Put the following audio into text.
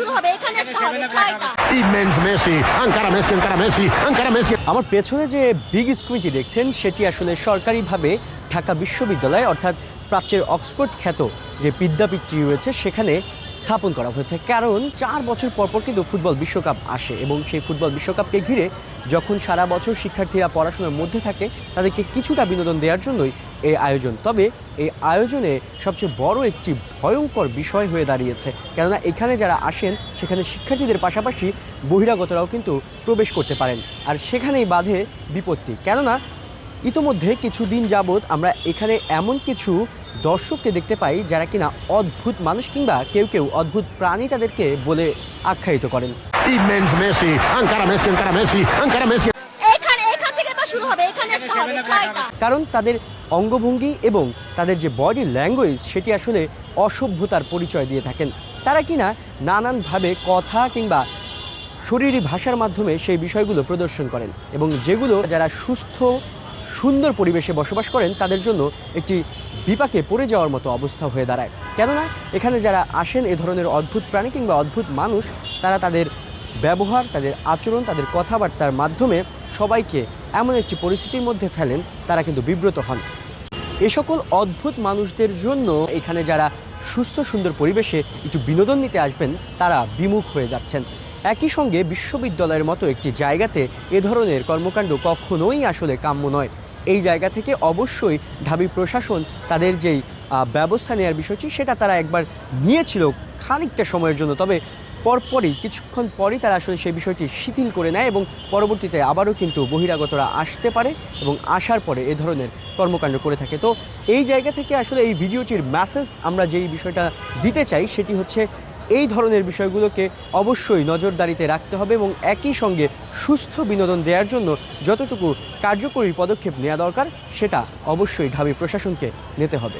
শুরু হবে, এখানে একটা হবে 6টা। Immens Messi, ancora Messi, ancora Messi, ancora Messi. আমার পেছনে যে বিগ স্ক্রিনটি দেখছেন সেটি আসলে সরকারিভাবে ঢাকা বিশ্ববিদ্যালয় অর্থাৎ প্রাচ্যের অক্সফোর্ড খ্যাত যে বিদ্যাপীঠটি রয়েছে সেখানে স্থাপন করা হয়েছে। কারণ 4 বছর পর কিন্তু ফুটবল বিশ্বকাপ আসে এবং সেই ফুটবল বিশ্বকাপকে ঘিরে যখন সারা বছর শিক্ষার্থীরা পড়াশোনার মধ্যে থাকে তাদেরকে কিছুটা বিনোদন দেওয়ার জন্যই এই আয়োজন। তবে এই আয়োজনে সবচেয়ে বড় একটি ভয়ঙ্কর বিষয় হয়ে দাঁড়িয়েছে, কেননা এখানে যারা আসেন সেখানে শিক্ষার্থীদের পাশাপাশি বহিরাগতরাও কিন্তু প্রবেশ করতে পারেন, আর সেখানেই বাধে বিপত্তি। কেননা ইতোমধ্যে কিছুদিন যাবৎ আমরা এখানে এমন কিছু দর্শককে দেখতে পাই যারা কিনা অদ্ভুত মানুষ কিংবা কেউ কেউ অদ্ভুত প্রাণী তাদেরকে বলে আখ্যায়িত করেন। Immens Messi, ancora Messi, ancora Messi, ancora Messi. এখান থেকে এবার শুরু হবে, এখানে একটা হবে 6টা। কারণ তাদের অঙ্গভঙ্গি এবং তাদের যে বডি ল্যাঙ্গুয়েজ সেটি আসলে অসভ্যতার পরিচয় দিয়ে থাকেন। তারা কিনা নানানভাবে কথা কিংবা শরীরী ভাষার মাধ্যমে সেই বিষয়গুলো প্রদর্শন করেন এবং যেগুলো যারা সুস্থ সুন্দর পরিবেশে বসবাস করেন তাদের জন্য একটি বিপাকে পড়ে যাওয়ার মতো অবস্থা হয়ে দাঁড়ায়। কেননা এখানে যারা আসেন এ ধরনের অদ্ভুত প্রাণী কিংবা অদ্ভুত মানুষ, তারা তাদের ব্যবহার, তাদের আচরণ, তাদের কথাবার্তার মাধ্যমে সবাইকে এমন একটি পরিস্থিতির মধ্যে ফেলেন তারা কিন্তু বিব্রত হন। এ সকল অদ্ভুত মানুষদের জন্য এখানে যারা সুস্থ সুন্দর পরিবেশে একটু বিনোদন নিতে আসবেন তারা বিমুখ হয়ে যাচ্ছেন। একই সঙ্গে বিশ্ববিদ্যালয়ের মতো একটি জায়গাতে এ ধরনের কর্মকাণ্ড কখনোই আসলে কাম্য নয়। এই জায়গা থেকে অবশ্যই ঢাবি প্রশাসন তাদের যেই ব্যবস্থা নেওয়ার বিষয়টি সেটা তারা একবার নিয়েছিল খানিকটা সময়ের জন্য, তবে পরপরই কিছুক্ষণ পরই তারা আসলে সেই বিষয়টি শিথিল করে নেয় এবং পরবর্তীতে আবারও কিন্তু বহিরাগতরা আসতে পারে এবং আসার পরে এ ধরনের কর্মকাণ্ড করে থাকে। তো এই জায়গা থেকে আসলে এই ভিডিওটির মেসেজ আমরা যেই বিষয়টা দিতে চাই সেটি হচ্ছে এই ধরনের বিষয়গুলোকে অবশ্যই নজরদারিতে রাখতে হবে এবং একই সঙ্গে সুস্থ বিনোদন দেওয়ার জন্য যতটুকু কার্যকরী পদক্ষেপ নেওয়া দরকার সেটা অবশ্যই ঢাবি প্রশাসনকে নিতে হবে।